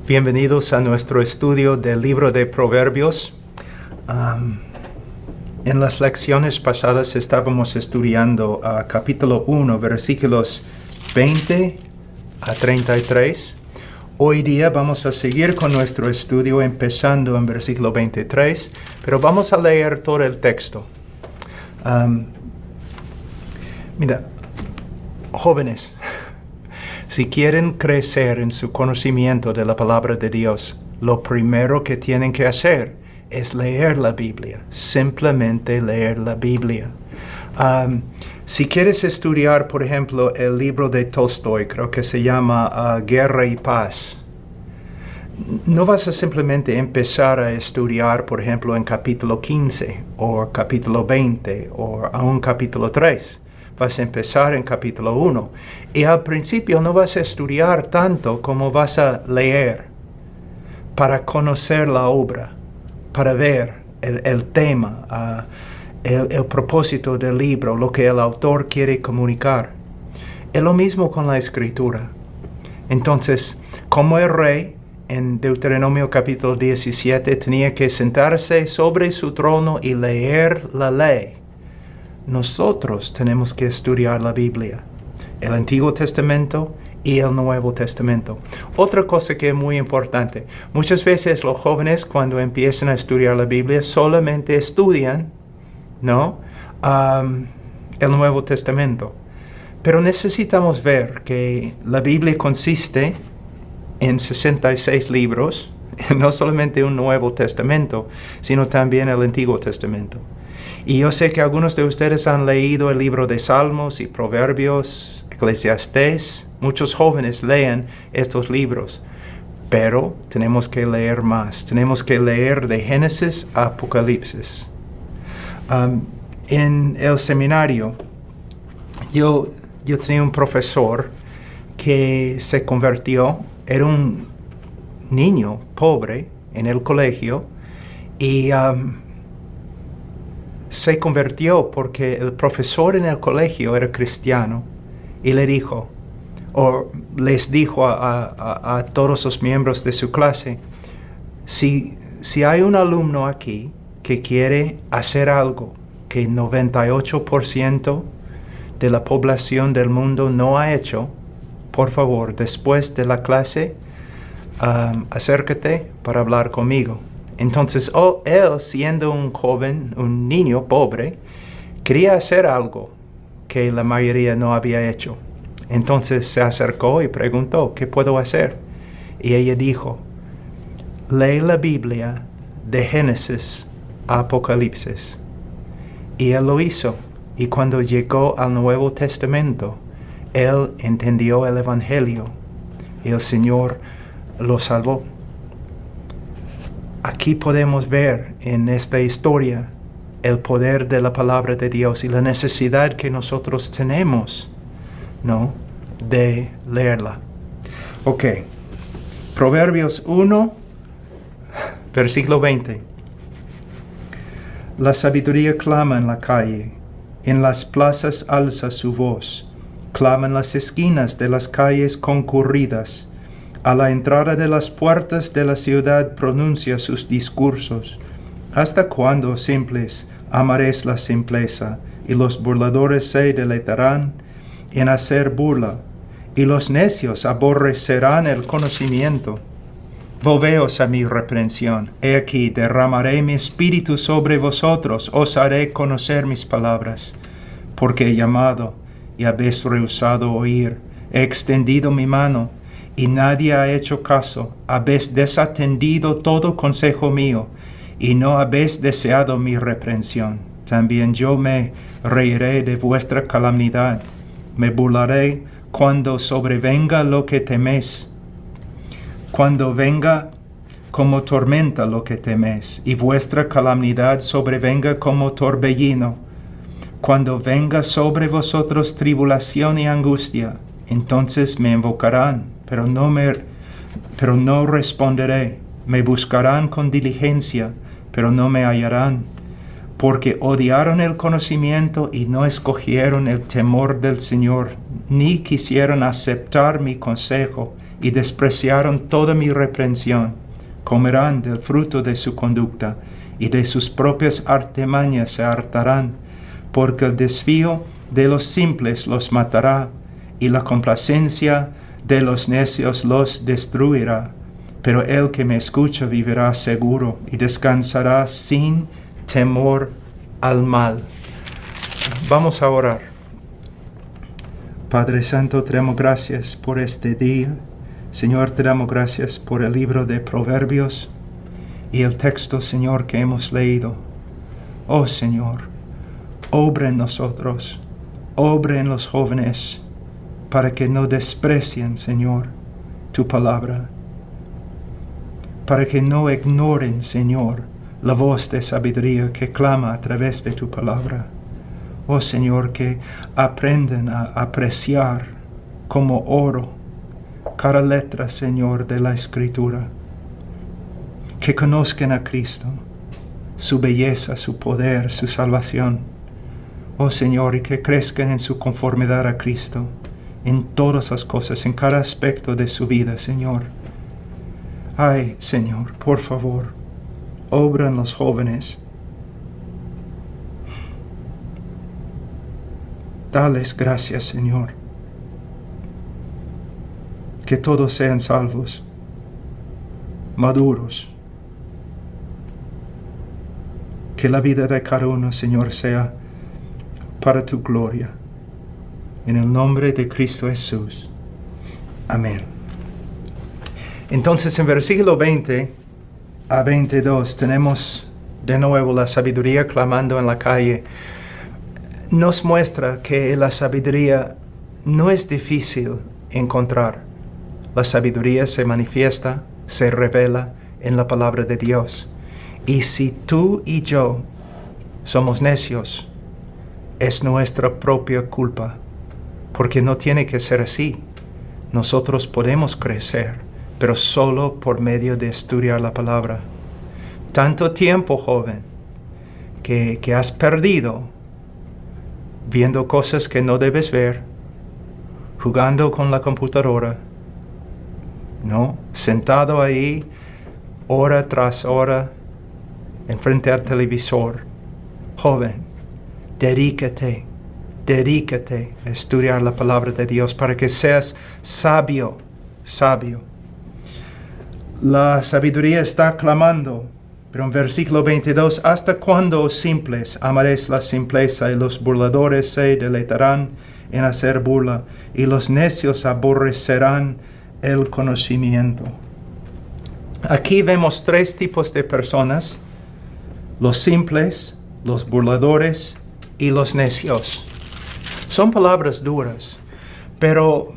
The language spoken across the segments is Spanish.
Bienvenidos a nuestro estudio del libro de Proverbios. En las lecciones pasadas estábamos estudiando capítulo 1, versículos 20 a 33. Hoy día vamos a seguir con nuestro estudio empezando en versículo 23, pero vamos a leer todo el texto. Mira, jóvenes, si quieren crecer en su conocimiento de la palabra de Dios, lo primero que tienen que hacer es leer la Biblia, simplemente leer la Biblia. Si quieres estudiar, por ejemplo, el libro de Tolstoy, creo que se llama Guerra y Paz, no vas a simplemente empezar a estudiar, por ejemplo, en capítulo 15, o capítulo 20, o aún capítulo 3. Vas a empezar en capítulo 1. Y al principio no vas a estudiar tanto como vas a leer para conocer la obra, para ver el tema, el propósito del libro, lo que el autor quiere comunicar. Es lo mismo con la escritura. Entonces, como el rey en Deuteronomio capítulo 17 tenía que sentarse sobre su trono y leer la ley, nosotros tenemos que estudiar la Biblia, el Antiguo Testamento y el Nuevo Testamento. Otra cosa que es muy importante, muchas veces los jóvenes cuando empiezan a estudiar la Biblia solamente estudian, el Nuevo Testamento. Pero necesitamos ver que la Biblia consiste en 66 libros, no solamente un Nuevo Testamento, sino también el Antiguo Testamento. Y yo sé que algunos de ustedes han leído el libro de Salmos y Proverbios, Eclesiastés. Muchos jóvenes leen estos libros, pero tenemos que leer más. Tenemos que leer de Génesis a Apocalipsis. En el seminario, yo tenía un profesor que se convirtió, era un niño pobre en el colegio, y se convirtió porque el profesor en el colegio era cristiano y les dijo a todos los miembros de su clase, si hay un alumno aquí que quiere hacer algo que 98% de la población del mundo no ha hecho, por favor, después de la clase, acércate para hablar conmigo. Entonces, él, siendo un joven, un niño pobre, quería hacer algo que la mayoría no había hecho. Entonces se acercó y preguntó, ¿qué puedo hacer? Y ella dijo, lee la Biblia de Génesis a Apocalipsis. Y él lo hizo. Y cuando llegó al Nuevo Testamento, él entendió el Evangelio. Y el Señor lo salvó. Aquí podemos ver en esta historia el poder de la palabra de Dios y la necesidad que nosotros tenemos, de leerla. Ok, Proverbios 1, versículo 20. La sabiduría clama en la calle, en las plazas alza su voz, clama en las esquinas de las calles concurridas. A la entrada de las puertas de la ciudad pronuncia sus discursos. ¿Hasta cuándo, simples, amaréis la simpleza, y los burladores se deleitarán en hacer burla, y los necios aborrecerán el conocimiento? Volveos a mi reprensión. He aquí, derramaré mi espíritu sobre vosotros, os haré conocer mis palabras. Porque he llamado, y habéis rehusado oír. He extendido mi mano, y nadie ha hecho caso. Habéis desatendido todo consejo mío, y no habéis deseado mi reprensión. También yo me reiré de vuestra calamidad. Me burlaré cuando sobrevenga lo que teméis. Cuando venga como tormenta lo que teméis, y vuestra calamidad sobrevenga como torbellino. Cuando venga sobre vosotros tribulación y angustia, entonces me invocarán. Pero no responderé. Me buscarán con diligencia, pero no me hallarán. Porque odiaron el conocimiento y no escogieron el temor del Señor, ni quisieron aceptar mi consejo. y despreciaron toda mi reprensión. Comerán del fruto de su conducta, y de sus propias artimañas se hartarán, porque el desvío de los simples los matará, y la complacencia de los necios los destruirá. Pero el que me escucha vivirá seguro y descansará sin temor al mal. Vamos a orar. Padre Santo, te damos gracias por este día. Señor, te damos gracias por el libro de Proverbios y el texto, Señor, que hemos leído. Oh Señor, obra en nosotros, obra en los jóvenes, para que no desprecien, Señor, tu palabra, para que no ignoren, Señor, la voz de sabiduría que clama a través de tu palabra. Oh Señor, que aprendan a apreciar como oro cada letra, Señor, de la Escritura. Que conozcan a Cristo, su belleza, su poder, su salvación. Oh Señor, y que crezcan en su conformidad a Cristo, en todas las cosas, en cada aspecto de su vida, Señor. Ay, Señor, por favor, obra en los jóvenes. Dales gracias, Señor. Que todos sean salvos, maduros. Que la vida de cada uno, Señor, sea para tu gloria. En el nombre de Cristo Jesús. Amén. Entonces, en versículo 20 a 22, tenemos de nuevo la sabiduría clamando en la calle. Nos muestra que la sabiduría no es difícil encontrar. La sabiduría se manifiesta, se revela en la palabra de Dios. Y si tú y yo somos necios, es nuestra propia culpa, porque no tiene que ser así. Nosotros podemos crecer, pero solo por medio de estudiar la palabra. Tanto tiempo, joven, que has perdido viendo cosas que no debes ver, jugando con la computadora, ¿no? Sentado ahí, hora tras hora, enfrente al televisor. Joven, dedícate a estudiar la palabra de Dios para que seas sabio. La sabiduría está clamando, pero en versículo 22, ¿hasta cuándo, oh simples, amaréis la simpleza, y los burladores se deleitarán en hacer burla, y los necios aborrecerán el conocimiento? Aquí vemos tres tipos de personas: los simples, los burladores y los necios. Son palabras duras, pero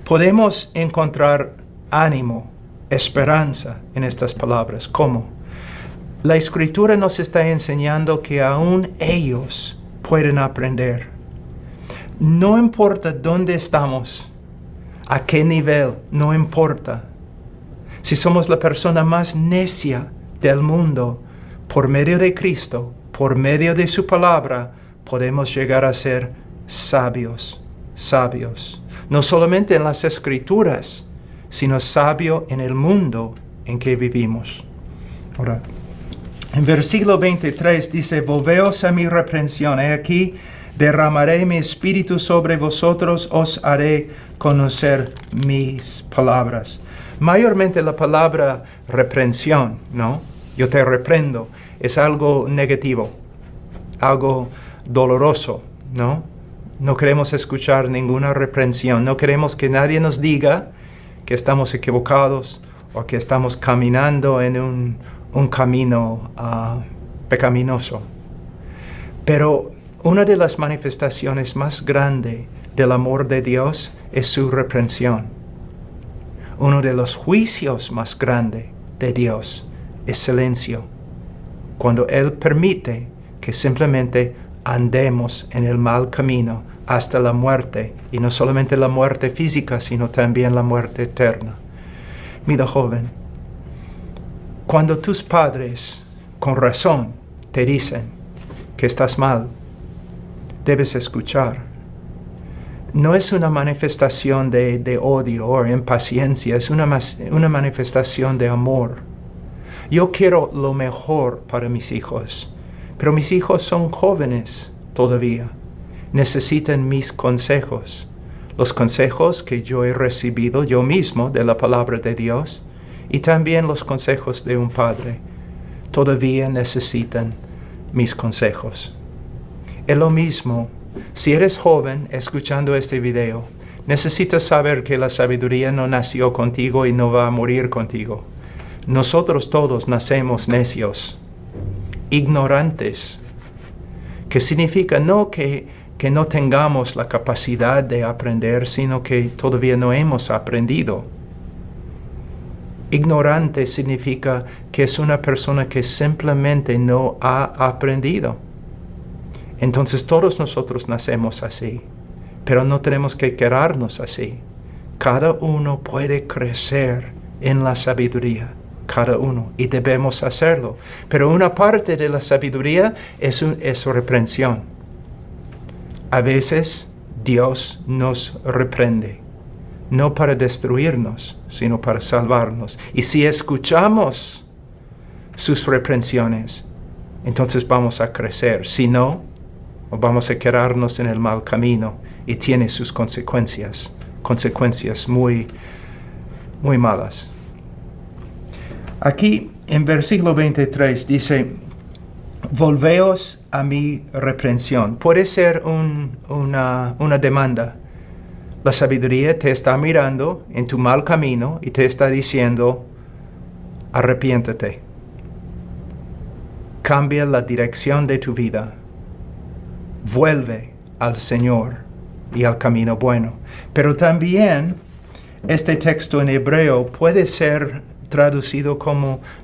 podemos encontrar ánimo, esperanza en estas palabras. ¿Cómo? La Escritura nos está enseñando que aún ellos pueden aprender. No importa dónde estamos, a qué nivel, no importa. Si somos la persona más necia del mundo, por medio de Cristo, por medio de su palabra, podemos llegar a ser sabios. No solamente en las Escrituras, sino sabio en el mundo en que vivimos. Ahora, en versículo 23 dice: volveos a mi reprensión, he aquí, derramaré mi espíritu sobre vosotros, os haré conocer mis palabras. Mayormente la palabra reprensión, ¿no? Yo te reprendo, es algo negativo, algo doloroso, ¿no? No queremos escuchar ninguna reprensión, no queremos que nadie nos diga que estamos equivocados o que estamos caminando en un camino pecaminoso. Pero una de las manifestaciones más grandes del amor de Dios es su reprensión. Uno de los juicios más grandes de Dios es silencio, cuando Él permite que simplemente andemos en el mal camino hasta la muerte, y no solamente la muerte física, sino también la muerte eterna. Mira, joven, cuando tus padres, con razón, te dicen que estás mal, debes escuchar. no es una manifestación de odio o impaciencia, es una manifestación de amor. Yo quiero lo mejor para mis hijos, pero mis hijos son jóvenes todavía. Necesitan mis consejos, los consejos que yo he recibido yo mismo de la palabra de Dios y también los consejos de un padre. Todavía necesitan mis consejos. Es lo mismo. Si eres joven escuchando este video, necesitas saber que la sabiduría no nació contigo y no va a morir contigo. Nosotros todos nacemos necios, ignorantes, que significa no que no tengamos la capacidad de aprender, sino que todavía no hemos aprendido. Ignorante significa que es una persona que simplemente no ha aprendido. Entonces todos nosotros nacemos así, pero no tenemos que quedarnos así. Cada uno puede crecer en la sabiduría, cada uno, y debemos hacerlo. Pero una parte de la sabiduría es reprensión. A veces Dios nos reprende, no para destruirnos, sino para salvarnos. Y si escuchamos sus reprensiones, entonces vamos a crecer. Si no, vamos a quedarnos en el mal camino y tiene sus consecuencias muy, muy malas. Aquí en versículo 23 dice, volveos a mi reprensión. Puede ser una demanda. La sabiduría te está mirando en tu mal camino y te está diciendo, arrepiéntete. Cambia la dirección de tu vida. Vuelve al Señor y al camino bueno. Pero también este texto en hebreo puede ser traducido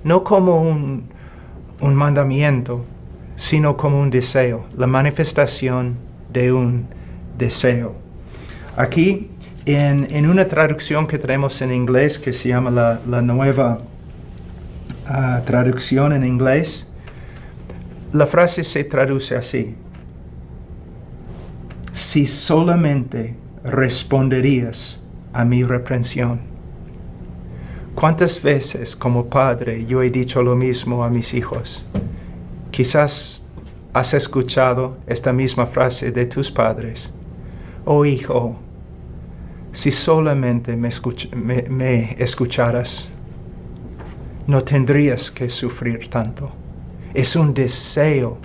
no como un mandamiento, sino como un deseo, la manifestación de un deseo. Aquí, en una traducción que tenemos en inglés, que se llama la nueva traducción en inglés, la frase se traduce así: si solamente responderías a mi reprensión. ¿Cuántas veces como padre yo he dicho lo mismo a mis hijos? Quizás has escuchado esta misma frase de tus padres. Oh hijo, si solamente me escucharas, no tendrías que sufrir tanto. Es un deseo,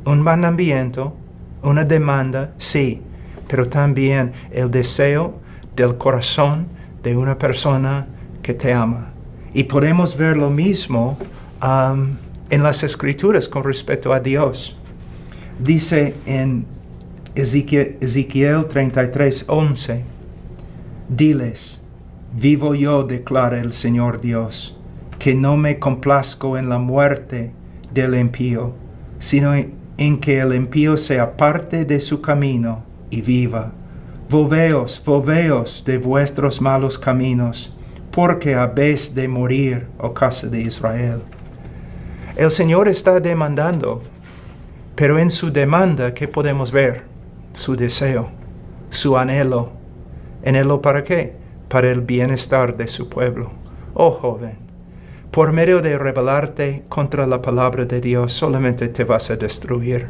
un mandamiento, una demanda, sí, pero también el deseo del corazón de una persona que te ama. Y podemos ver lo mismo en las Escrituras con respecto a Dios. Dice en Ezequiel 33:11, diles, vivo yo, declara el Señor Dios, que no me complazco en la muerte del impío, sino en que el impío se aparte de su camino y viva. Volveos de vuestros malos caminos, porque habéis de morir, oh casa de Israel. El Señor está demandando, pero en su demanda, ¿qué podemos ver? Su deseo, su anhelo. ¿Anhelo para qué? Para el bienestar de su pueblo. Oh joven, por medio de rebelarte contra la palabra de Dios, solamente te vas a destruir.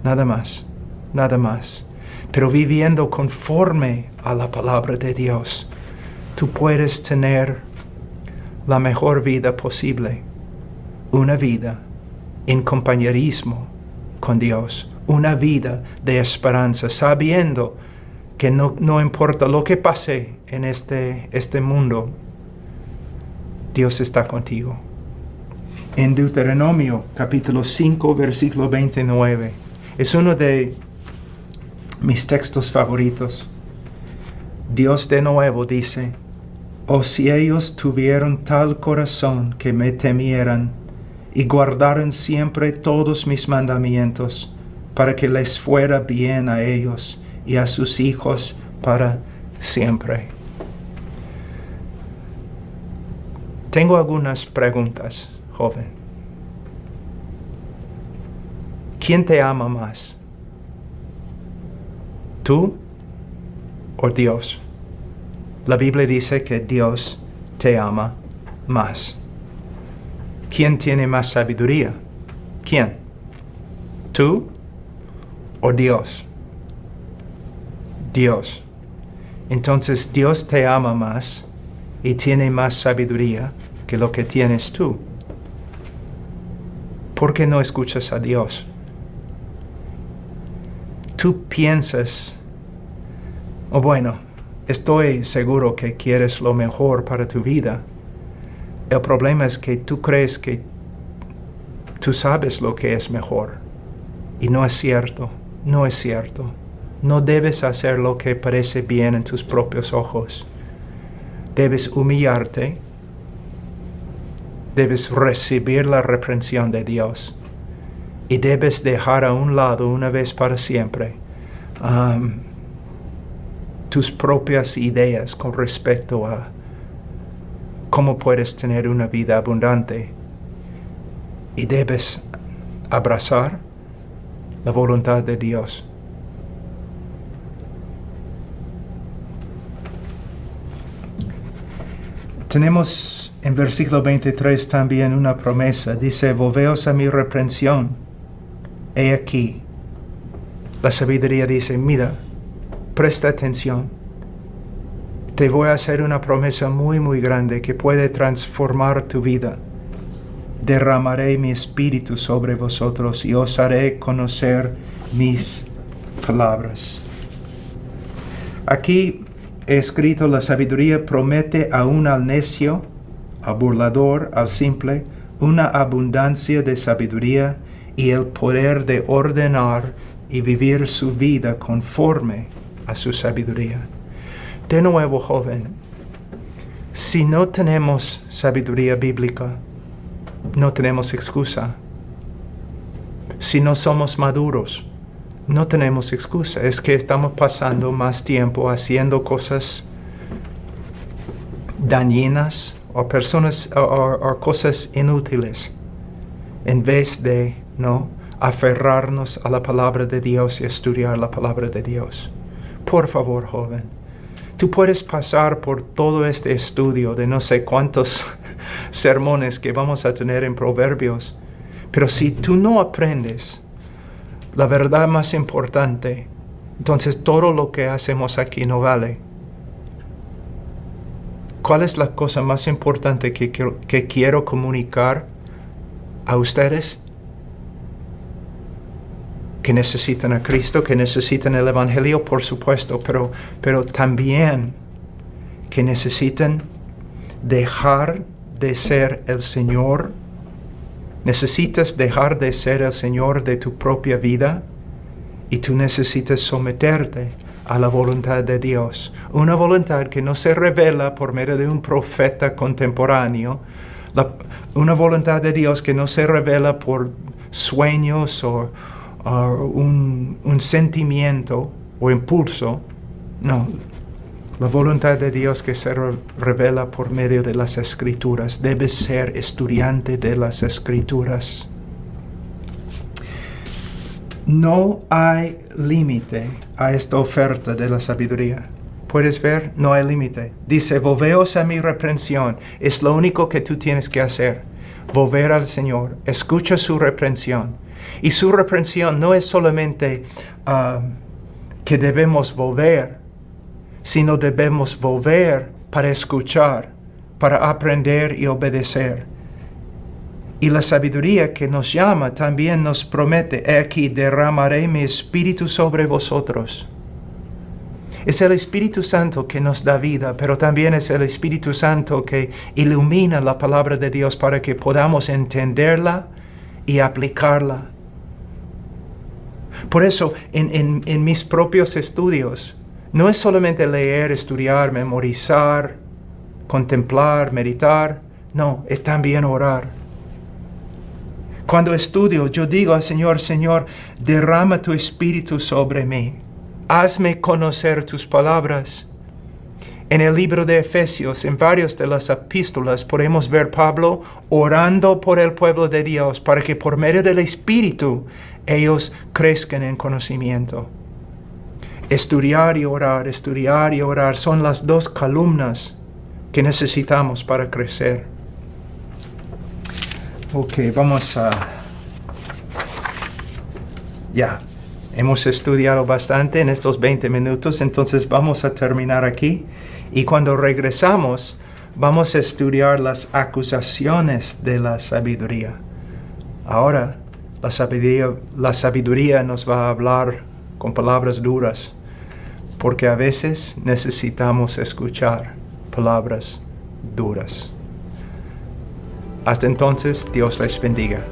Nada más, nada más. Pero viviendo conforme a la palabra de Dios, tú puedes tener la mejor vida posible. Una vida en compañerismo con Dios. Una vida de esperanza, sabiendo que no importa lo que pase en este mundo, Dios está contigo. En Deuteronomio capítulo 5, versículo 29, es uno de mis textos favoritos. Dios de nuevo dice, oh si ellos tuvieron tal corazón que me temieran y guardaran siempre todos mis mandamientos, para que les fuera bien a ellos y a sus hijos para siempre. Tengo algunas preguntas, joven. ¿Quién te ama más? ¿Tú o Dios? La Biblia dice que Dios te ama más. ¿Quién tiene más sabiduría? ¿Quién? ¿Tú o Dios? Dios. Entonces Dios te ama más y tiene más sabiduría que lo que tienes tú. ¿Por qué no escuchas a Dios? Tú piensas, bueno, estoy seguro que quieres lo mejor para tu vida. El problema es que tú crees que tú sabes lo que es mejor. Y no es cierto, no es cierto. No debes hacer lo que parece bien en tus propios ojos. Debes humillarte. Debes recibir la reprensión de Dios. Y debes dejar a un lado una vez para siempre tus propias ideas con respecto a cómo puedes tener una vida abundante. Y debes abrazar la voluntad de Dios. Tenemos en versículo 23 también una promesa. Dice, volveos a mi reprensión. He aquí. La sabiduría dice, mira, presta atención. Te voy a hacer una promesa muy, muy grande que puede transformar tu vida. Derramaré mi espíritu sobre vosotros y os haré conocer mis palabras. Aquí he escrito, la sabiduría promete aún al necio, al burlador, al simple, una abundancia de sabiduría y el poder de ordenar y vivir su vida conforme a su sabiduría. De nuevo, joven, si no tenemos sabiduría bíblica, no tenemos excusa. Si no somos maduros, no tenemos excusa. Es que estamos pasando más tiempo haciendo cosas dañinas o cosas inútiles en vez de aferrarnos a la palabra de Dios y estudiar la palabra de Dios. Por favor, joven, tú puedes pasar por todo este estudio de no sé cuántos sermones que vamos a tener en Proverbios, pero si tú no aprendes la verdad más importante, entonces todo lo que hacemos aquí no vale. ¿Cuál es la cosa más importante que quiero comunicar a ustedes? Que necesitan a Cristo, que necesitan el Evangelio, por supuesto, pero también que necesitan dejar de ser el Señor. Necesitas dejar de ser el Señor de tu propia vida y tú necesitas someterte a la voluntad de Dios. Una voluntad que no se revela por medio de un profeta contemporáneo. Una voluntad de Dios que no se revela por sueños o un sentimiento o impulso. No. La voluntad de Dios que se revela por medio de las Escrituras. Debes ser estudiante de las Escrituras. No hay límite a esta oferta de la sabiduría. ¿Puedes ver? No hay límite. Dice, volveos a mi reprensión. Es lo único que tú tienes que hacer. Volver al Señor. Escucha su reprensión. Y su reprensión no es solamente que debemos volver, sino debemos volver para escuchar, para aprender y obedecer. Y la sabiduría que nos llama también nos promete, he aquí derramaré mi espíritu sobre vosotros. Es el Espíritu Santo que nos da vida, pero también es el Espíritu Santo que ilumina la palabra de Dios para que podamos entenderla y aplicarla. Por eso, en mis propios estudios, no es solamente leer, estudiar, memorizar, contemplar, meditar. No, es también orar. Cuando estudio, yo digo al Señor, Señor, derrama tu espíritu sobre mí. Hazme conocer tus palabras. En el libro de Efesios, en varias de las epístolas, podemos ver Pablo orando por el pueblo de Dios para que por medio del Espíritu ellos crezcan en conocimiento. Estudiar y orar son las dos columnas que necesitamos para crecer. Ok, vamos a... Ya, hemos estudiado bastante en estos 20 minutos, entonces vamos a terminar aquí. Y cuando regresamos, vamos a estudiar las acusaciones de la sabiduría. Ahora, la sabiduría nos va a hablar con palabras duras, porque a veces necesitamos escuchar palabras duras. Hasta entonces, Dios les bendiga.